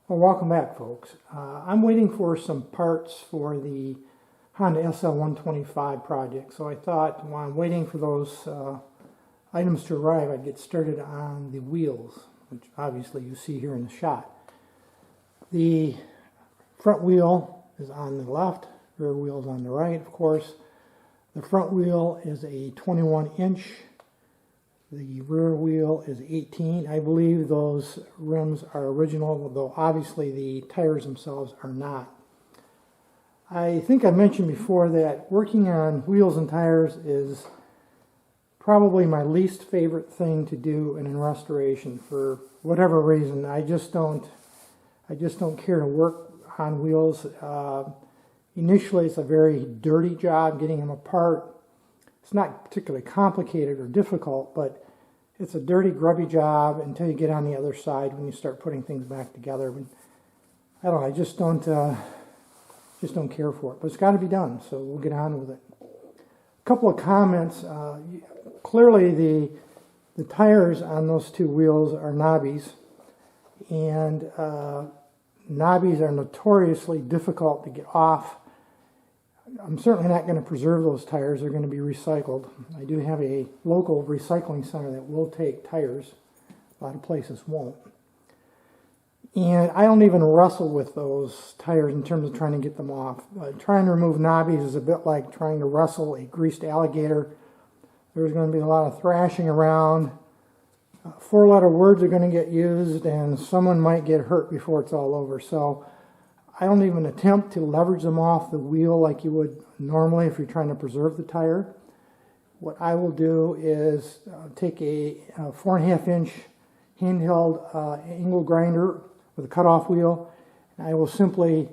Well, welcome back, folks. I'm waiting for some parts for the Honda SL125 project, so I thought while I'm waiting for those items to arrive, I'd get started on the wheels, which obviously you see here in the shot. The front wheel is on the left, rear wheel is on the right, of course. The front wheel is a 21-inch. The rear wheel is 18. I believe those rims are original, though obviously the tires themselves are not. I think I mentioned before that working on wheels and tires is probably my least favorite thing to do in restoration for whatever reason. I just don't care to work on wheels. Initially, it's a very dirty job getting them apart. It's not particularly complicated or difficult, but it's a dirty, grubby job until you get on the other side when you start putting things back together. But I don't know, I just don't care for it. But it's got to be done, so we'll get on with it. A couple of comments. Clearly, the tires on those two wheels are knobbies, and knobbies are notoriously difficult to get off. I'm certainly not going to preserve those tires. They're going to be recycled. I do have a local recycling center that will take tires. A lot of places won't. And I don't even wrestle with those tires in terms of trying to get them off. Trying to remove knobbies is a bit like trying to wrestle a greased alligator. There's going to be a lot of thrashing around. Four-letter words are going to get used, and someone might get hurt before it's all over. So I don't even attempt to leverage them off the wheel like you would normally if you're trying to preserve the tire. What I will do is take a 4.5-inch handheld angle grinder with a cutoff wheel, and I will simply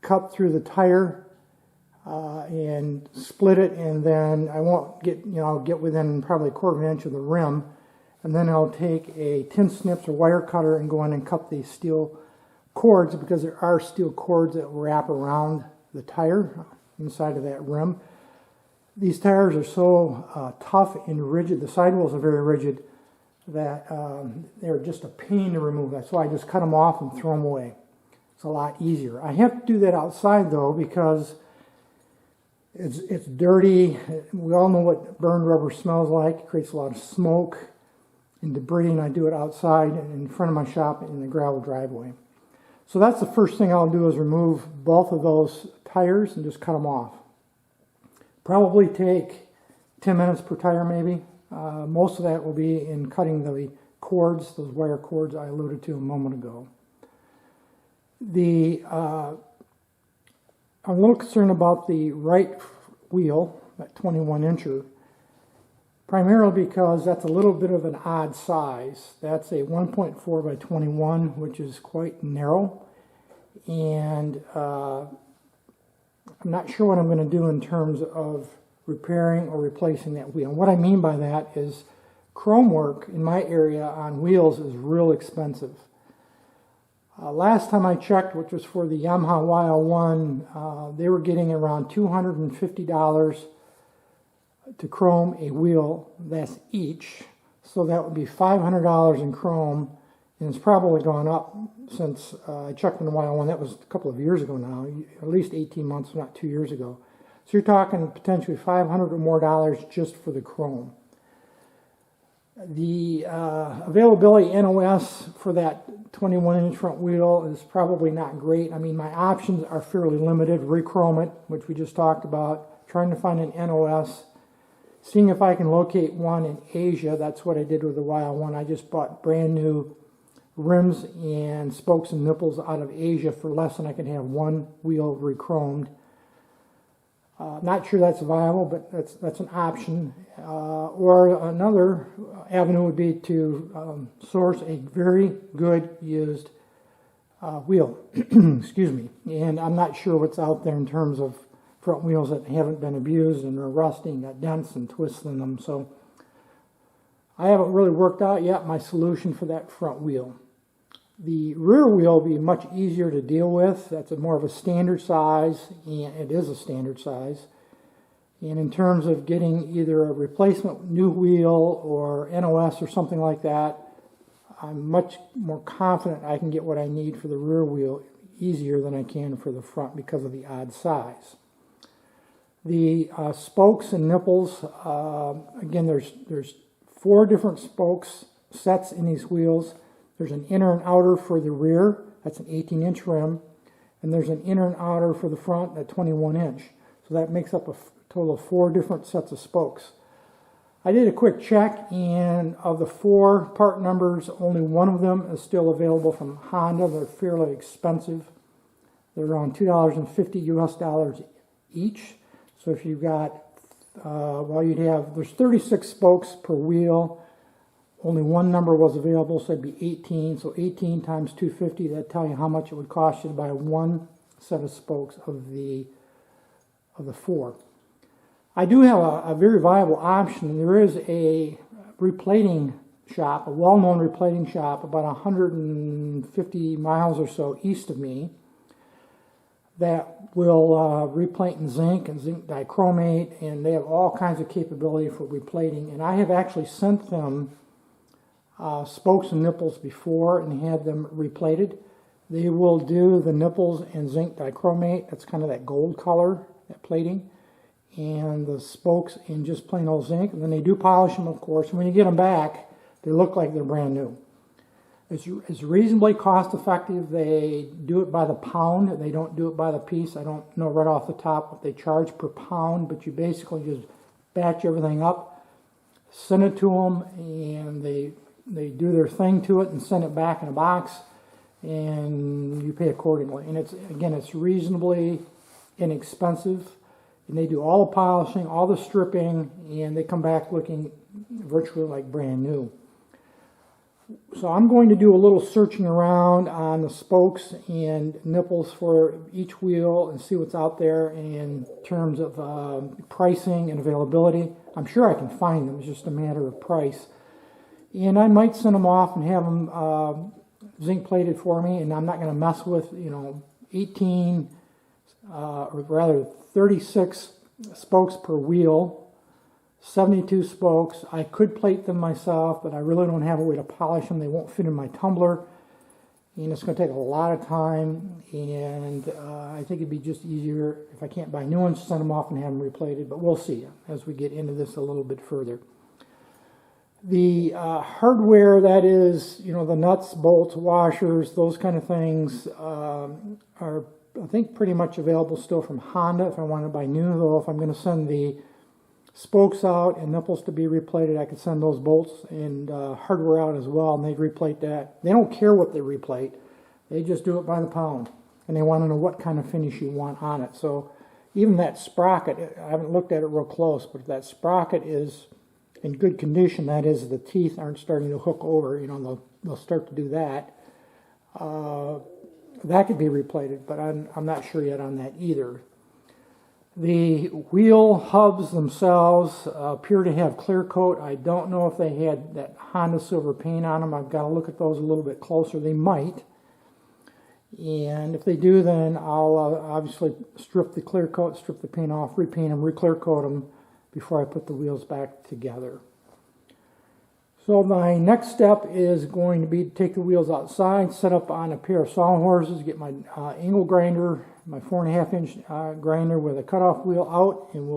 cut through the tire and split it, and then I won't get within probably a 1/4 inch of the rim, and then I'll take a tin snips or wire cutter and go in and cut the steel cords, because there are steel cords that wrap around the tire inside of that rim. These tires are so tough and rigid, the sidewalls are very rigid, that they're just a pain to remove. That's why I just cut them off and throw them away. It's a lot easier. I have to do that outside though, because it's dirty. We all know what burned rubber smells like. It creates a lot of smoke and debris, and I do it outside in front of my shop in the gravel driveway. So that's the first thing I'll do, is remove both of those tires and just cut them off. Probably take 10 minutes per tire maybe. Most of that will be in cutting the cords, those wire cords I alluded to a moment ago. I'm a little concerned about the right wheel, that 21-incher, primarily because that's a little bit of an odd size. That's a 1.4 by 21, which is quite narrow, and I'm not sure what I'm going to do in terms of repairing or replacing that wheel. And what I mean by that is chrome work in my area on wheels is real expensive. Last time I checked, which was for the Yamaha YL1, they were getting around $250 to chrome a wheel. That's each, so that would be $500 in chrome, and it's probably gone up since I checked in the YL1. That was a couple of years ago now, at least 18 months, not 2 years ago. So you're talking potentially $500 or more just for the chrome. The availability NOS for that 21-inch front wheel is probably not great. I mean, my options are fairly limited. Rechrome it, which we just talked about, trying to find an NOS, seeing if I can locate one in Asia. That's what I did with the YL1. I just bought brand new rims and spokes and nipples out of Asia for less than I can have one wheel rechromed. Not sure that's viable, but that's an option. Or another avenue would be to source a very good used wheel. Excuse me. And I'm not sure what's out there in terms of front wheels that haven't been abused and are rusting, got dents and twists in them. So I haven't really worked out yet my solution for that front wheel. The rear wheel will be much easier to deal with. That's more of a standard size, and it is a standard size. And in terms of getting either a replacement new wheel or NOS or something like that, I'm much more confident I can get what I need for the rear wheel easier than I can for the front because of the odd size. The spokes and nipples, again, there's 4 different spokes sets in these wheels. There's an inner and outer for the rear, that's an 18-inch rim, and there's an inner and outer for the front at 21-inch. So that makes up a total of 4 different sets of spokes. I did a quick check, and of the 4 part numbers, only one of them is still available from Honda. They're fairly expensive. They're around $2.50 US each. So if you've got, there's 36 spokes per wheel. Only one number was available, so it'd be 18. So 18 times 250, that'd tell you how much it would cost you to buy one set of spokes of the 4. I do have a very viable option. There is a replating shop, a well-known replating shop about 150 miles or so east of me that will replate in zinc and zinc dichromate, and they have all kinds of capability for replating. And I have actually sent them spokes and nipples before and had them replated. They will do the nipples and zinc dichromate. That's kind of that gold color, that plating. And the spokes in just plain old zinc. And then they do polish them, of course. And when you get them back, they look like they're brand new. It's reasonably cost effective. They do it by the pound. They don't do it by the piece. I don't know right off the top what they charge per pound, but you basically just batch everything up, send it to them, and they do their thing to it and send it back in a box, and you pay accordingly. And it's reasonably inexpensive. And they do all the polishing, all the stripping, and they come back looking virtually like brand new. So I'm going to do a little searching around on the spokes and nipples for each wheel and see what's out there in terms of pricing and availability. I'm sure I can find them. It's just a matter of price. And I might send them off and have them zinc plated for me, and I'm not going to mess with, 18 or rather 36 spokes per wheel, 72 spokes. I could plate them myself, but I really don't have a way to polish them. They won't fit in my tumbler, and it's going to take a lot of time, and I think it'd be just easier if I can't buy new ones, send them off and have them replated, but we'll see as we get into this a little bit further. The hardware, that is, the nuts, bolts, washers, those kind of things are, I think, pretty much available still from Honda if I want to buy new. Though if I'm going to send the spokes out and nipples to be replated, I could send those bolts and hardware out as well, and they'd replate that. They don't care what they replate. They just do it by the pound, and they want to know what kind of finish you want on it. So even that sprocket, I haven't looked at it real close, but if that sprocket is in good condition, that is, the teeth aren't starting to hook over, they'll start to do that. That could be replated, but I'm not sure yet on that either. The wheel hubs themselves appear to have clear coat. I don't know if they had that Honda silver paint on them. I've got to look at those a little bit closer. They might. And if they do, then I'll obviously strip the clear coat, strip the paint off, repaint them, re-clear coat them before I put the wheels back together. So my next step is going to be to take the wheels outside, set up on a pair of sawhorses, get my angle grinder, my 4.5-inch grinder with a cutoff wheel out, and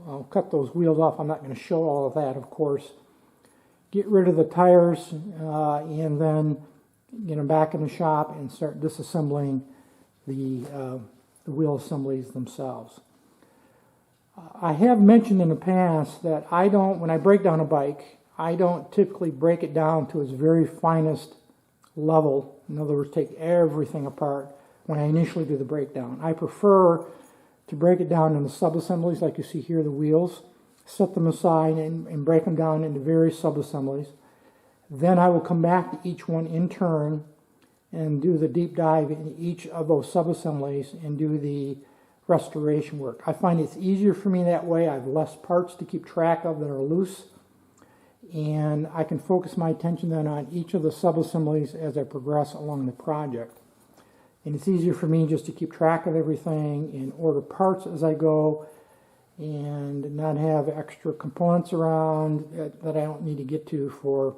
I'll cut those wheels off. I'm not going to show all of that, of course. Get rid of the tires, and then get them back in the shop and start disassembling the wheel assemblies themselves. I have mentioned in the past that when I break down a bike, I don't typically break it down to its very finest level. In other words, take everything apart when I initially do the breakdown. I prefer to break it down into sub-assemblies like you see here, the wheels, set them aside and break them down into various sub-assemblies. Then I will come back to each one in turn and do the deep dive in each of those sub-assemblies and do the restoration work. I find it's easier for me that way. I have less parts to keep track of that are loose, and I can focus my attention then on each of the sub-assemblies as I progress along the project. And it's easier for me just to keep track of everything and order parts as I go and not have extra components around that I don't need to get to for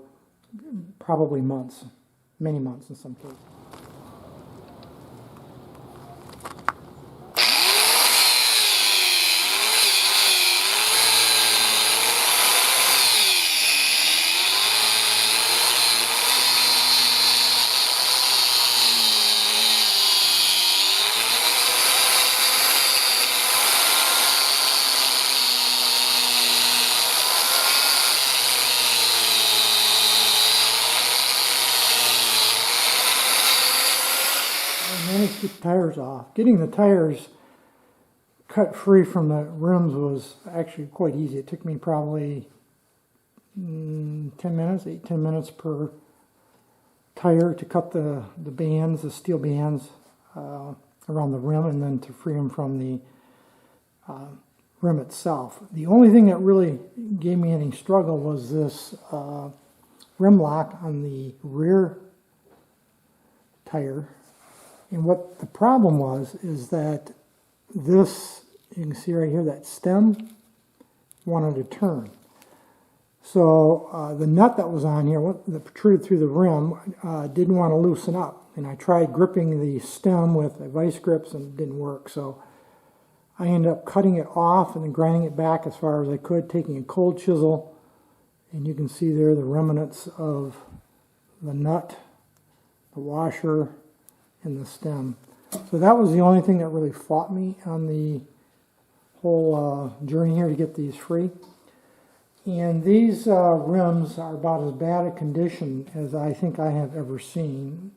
probably months. many months in some cases. I managed to get the tires off. Getting the tires cut free from the rims was actually quite easy. It took me probably 10 minutes, 8-10 minutes per tire to cut the bands, the steel bands around the rim, and then to free them from the rim itself. The only thing that really gave me any struggle was this rim lock on the rear tire. And what the problem was is that this, you can see right here, that stem wanted to turn. So the nut that was on here, that protruded through the rim, didn't want to loosen up. And I tried gripping the stem with vice grips and it didn't work. So I ended up cutting it off and then grinding it back as far as I could, taking a cold chisel. And you can see there the remnants of the nut, the washer, and the stem. So that was the only thing that really fought me on the whole journey here to get these free. And these rims are about as bad a condition as I think I have ever seen.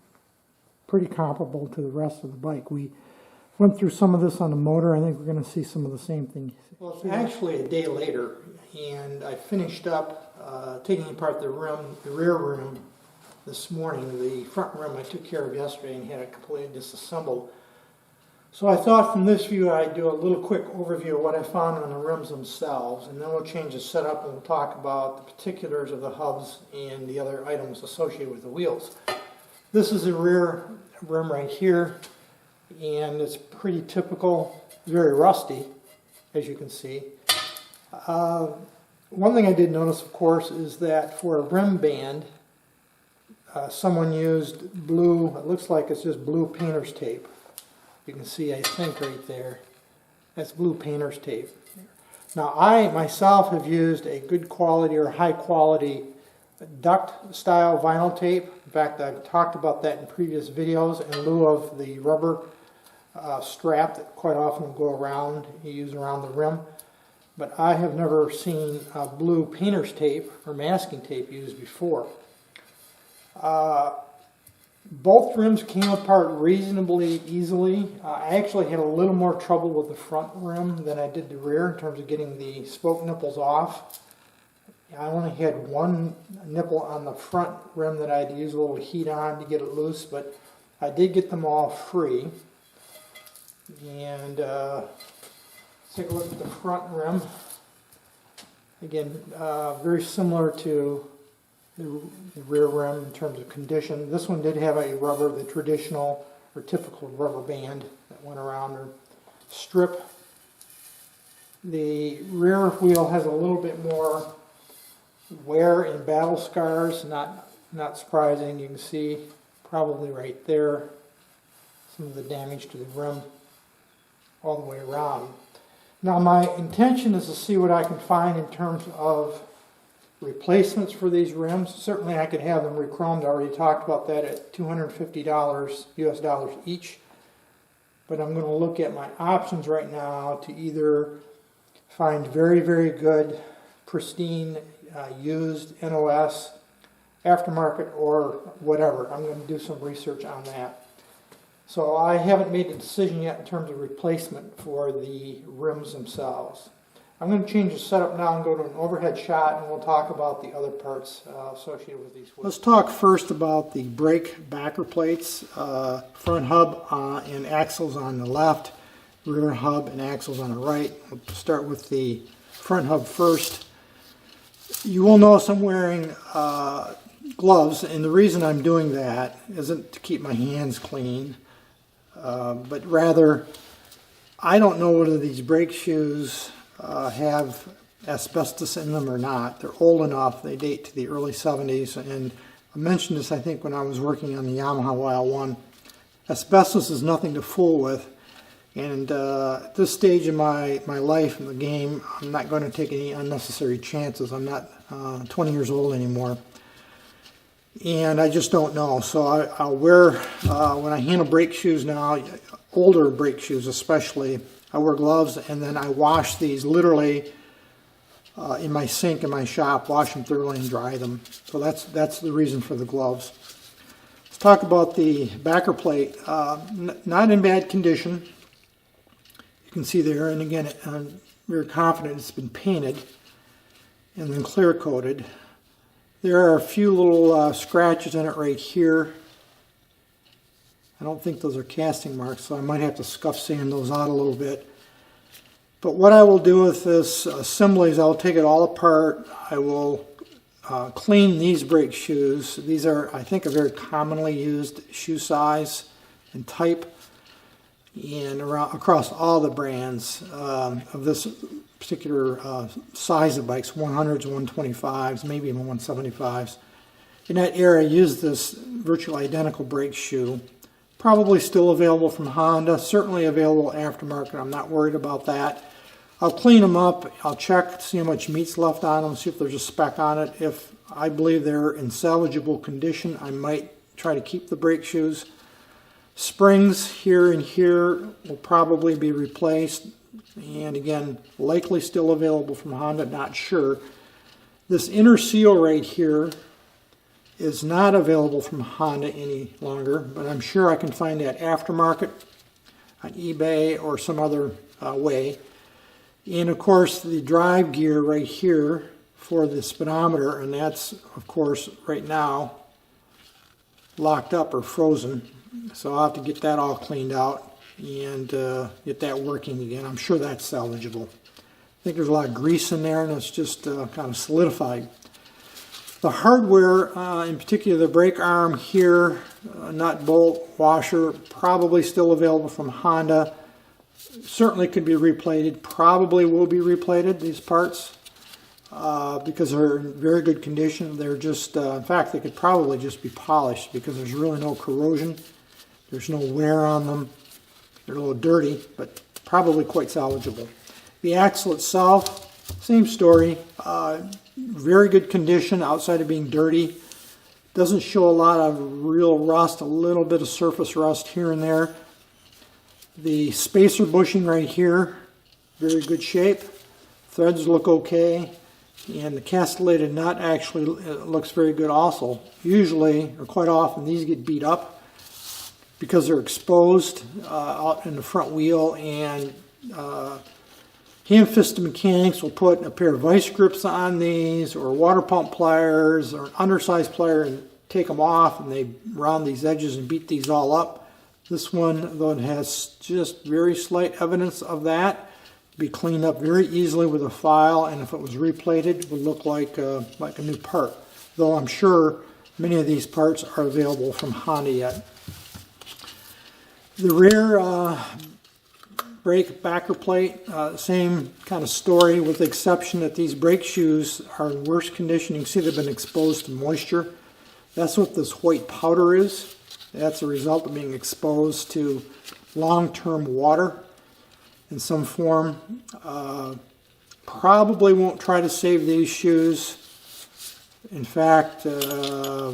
Pretty comparable to the rest of the bike. We went through some of this on the motor. I think we're going to see some of the same things. Well, it's actually a day later, and I finished up taking apart the rear rim this morning. The front rim I took care of yesterday and had it completely disassembled. So I thought from this view I'd do a little quick overview of what I found on the rims themselves, and then we'll change the setup and we'll talk about the particulars of the hubs and the other items associated with the wheels. This is the rear rim right here, and it's pretty typical, very rusty, as you can see. One thing I did notice, of course, is that for a rim band, someone used blue, it looks like it's just blue painter's tape. You can see, I think, right there. That's blue painter's tape. Now, I myself have used a good quality or high quality duct style vinyl tape. In fact, I've talked about that in previous videos in lieu of the rubber strap that quite often will go around, you use around the rim. But I have never seen blue painter's tape or masking tape used before. Both rims came apart reasonably easily. I actually had a little more trouble with the front rim than I did the rear in terms of getting the spoke nipples off. I only had one nipple on the front rim that I had to use a little heat on to get it loose, but I did get them all free. And take a look at the front rim. Again, very similar to the rear rim in terms of condition. This one did have a rubber, the traditional or typical rubber band that went around or strip. The rear wheel has a little bit more wear and battle scars, not surprising. You can see probably right there some of the damage to the rim all the way around. Now my intention is to see what I can find in terms of replacements for these rims. Certainly I could have them re-chromed. I already talked about that at $250 US dollars each. But I'm going to look at my options right now to either find very, very good, pristine, used NOS, aftermarket, or whatever. I'm going to do some research on that. So I haven't made a decision yet in terms of replacement for the rims themselves. I'm going to change the setup now and go to an overhead shot, and we'll talk about the other parts associated with these wheels. Let's talk first about the brake backer plates, front hub and axles on the left, rear hub and axles on the right. We'll start with the front hub first. You will notice I'm wearing gloves, and the reason I'm doing that isn't to keep my hands clean, but rather I don't know whether these brake shoes have asbestos in them or not. They're old enough, they date to the early 70s, and I mentioned this, I think, when I was working on the Yamaha YL1. Asbestos is nothing to fool with. And at this stage in my life in the game, I'm not going to take any unnecessary chances. I'm not 20 years old anymore. And I just don't know. So I'll wear, when I handle brake shoes now, older brake shoes especially, I wear gloves, and then I wash these literally in my sink in my shop, wash them thoroughly and dry them. So that's the reason for the gloves. Let's talk about the backer plate. Not in bad condition. You can see there, and again, I'm very confident it's been painted and then clear coated. There are a few little scratches in it right here. I don't think those are casting marks, so I might have to scuff sand those out a little bit. But what I will do with this assembly is I'll take it all apart. I will clean these brake shoes. These are, I think, a very commonly used shoe size and type, and across all the brands of this particular size of bikes, 100s, 125s, maybe even 175s. In that era, I used this virtually identical brake shoe. Probably still available from Honda, certainly available aftermarket. I'm not worried about that. I'll clean them up. I'll check, see how much meat's left on them, see if there's a speck on it. If I believe they're in salvageable condition, I might try to keep the brake shoes. Springs here and here will probably be replaced, and again, likely still available from Honda, not sure. This inner seal right here is not available from Honda any longer, but I'm sure I can find that aftermarket on eBay or some other way. And of course, the drive gear right here for the speedometer, and that's, of course, right now locked up or frozen. So I'll have to get that all cleaned out and get that working again. I'm sure that's salvageable. I think there's a lot of grease in there, and it's just kind of solidified. The hardware, in particular the brake arm here, nut, bolt, washer, probably still available from Honda. Certainly could be replated, probably will be replated, these parts, because they're in very good condition. They're just, in fact, they could probably just be polished because there's really no corrosion. There's no wear on them. They're a little dirty, but probably quite salvageable. The axle itself, same story. Very good condition outside of being dirty. Doesn't show a lot of real rust, a little bit of surface rust here and there. The spacer bushing right here, very good shape. Threads look okay. And the castellated nut actually looks very good also. Usually, or quite often, these get beat up because they're exposed out in the front wheel, and ham-fisted mechanics will put a pair of vice grips on these, or water pump pliers, or an undersized plier, and take them off, and they round these edges and beat these all up. This one, though it has just very slight evidence of that, be cleaned up very easily with a file, and if it was replated, it would look like a new part. Though I'm sure many of these parts are available from Honda yet. The rear brake backer plate, same kind of story, with the exception that these brake shoes are in worse condition. You can see they've been exposed to moisture. That's what this white powder is. That's a result of being exposed to long-term water in some form. Probably won't try to save these shoes. In fact, I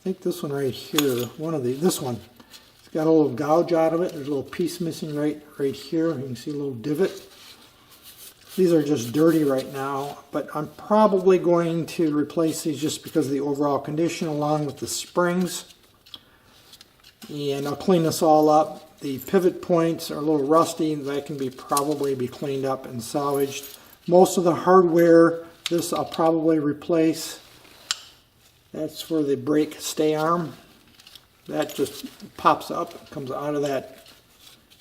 think this one right here, this one, it's got a little gouge out of it. There's a little piece missing right here. You can see a little divot. These are just dirty right now, but I'm probably going to replace these just because of the overall condition, along with the springs. And I'll clean this all up. The pivot points are a little rusty. That can probably be cleaned up and salvaged. Most of the hardware, this I'll probably replace. That's for the brake stay arm. That just pops up, comes out of that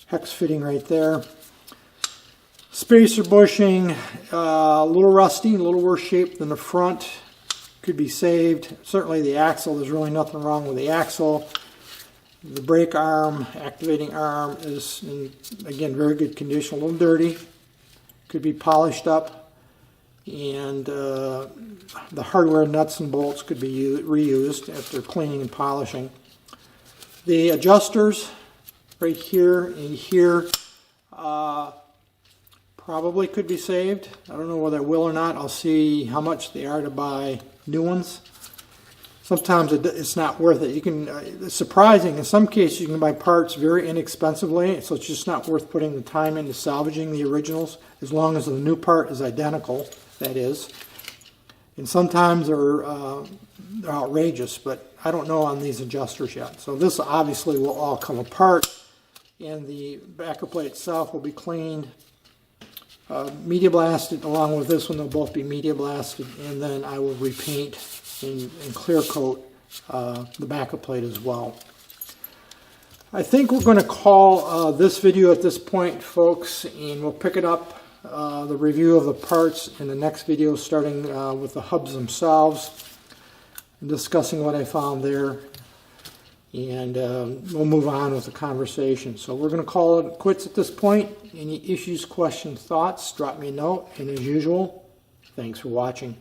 hex fitting right there. Spacer bushing, a little rusty, a little worse shape than the front. Could be saved. Certainly the axle, there's really nothing wrong with the axle. The brake arm, activating arm, is in, again, very good condition. A little dirty. Could be polished up. and the hardware nuts and bolts could be reused after cleaning and polishing. The adjusters right here and here probably could be saved. I don't know whether I will or not. I'll see how much they are to buy new ones. Sometimes it's not worth it. You can, it's surprising, in some cases you can buy parts very inexpensively, so it's just not worth putting the time into salvaging the originals, as long as the new part is identical, that is. And sometimes they're outrageous, but I don't know on these adjusters yet. So this obviously will all come apart, and the backer plate itself will be cleaned, media blasted. Along with this one, they'll both be media blasted, and then I will repaint and clear coat the backer plate as well. I think we're going to call this video at this point, folks, and we'll pick it up, the review of the parts, in the next video, starting with the hubs themselves and discussing what I found there, and we'll move on with the conversation. So we're going to call it quits at this point. Any issues, questions, thoughts, drop me a note, and as usual, thanks for watching.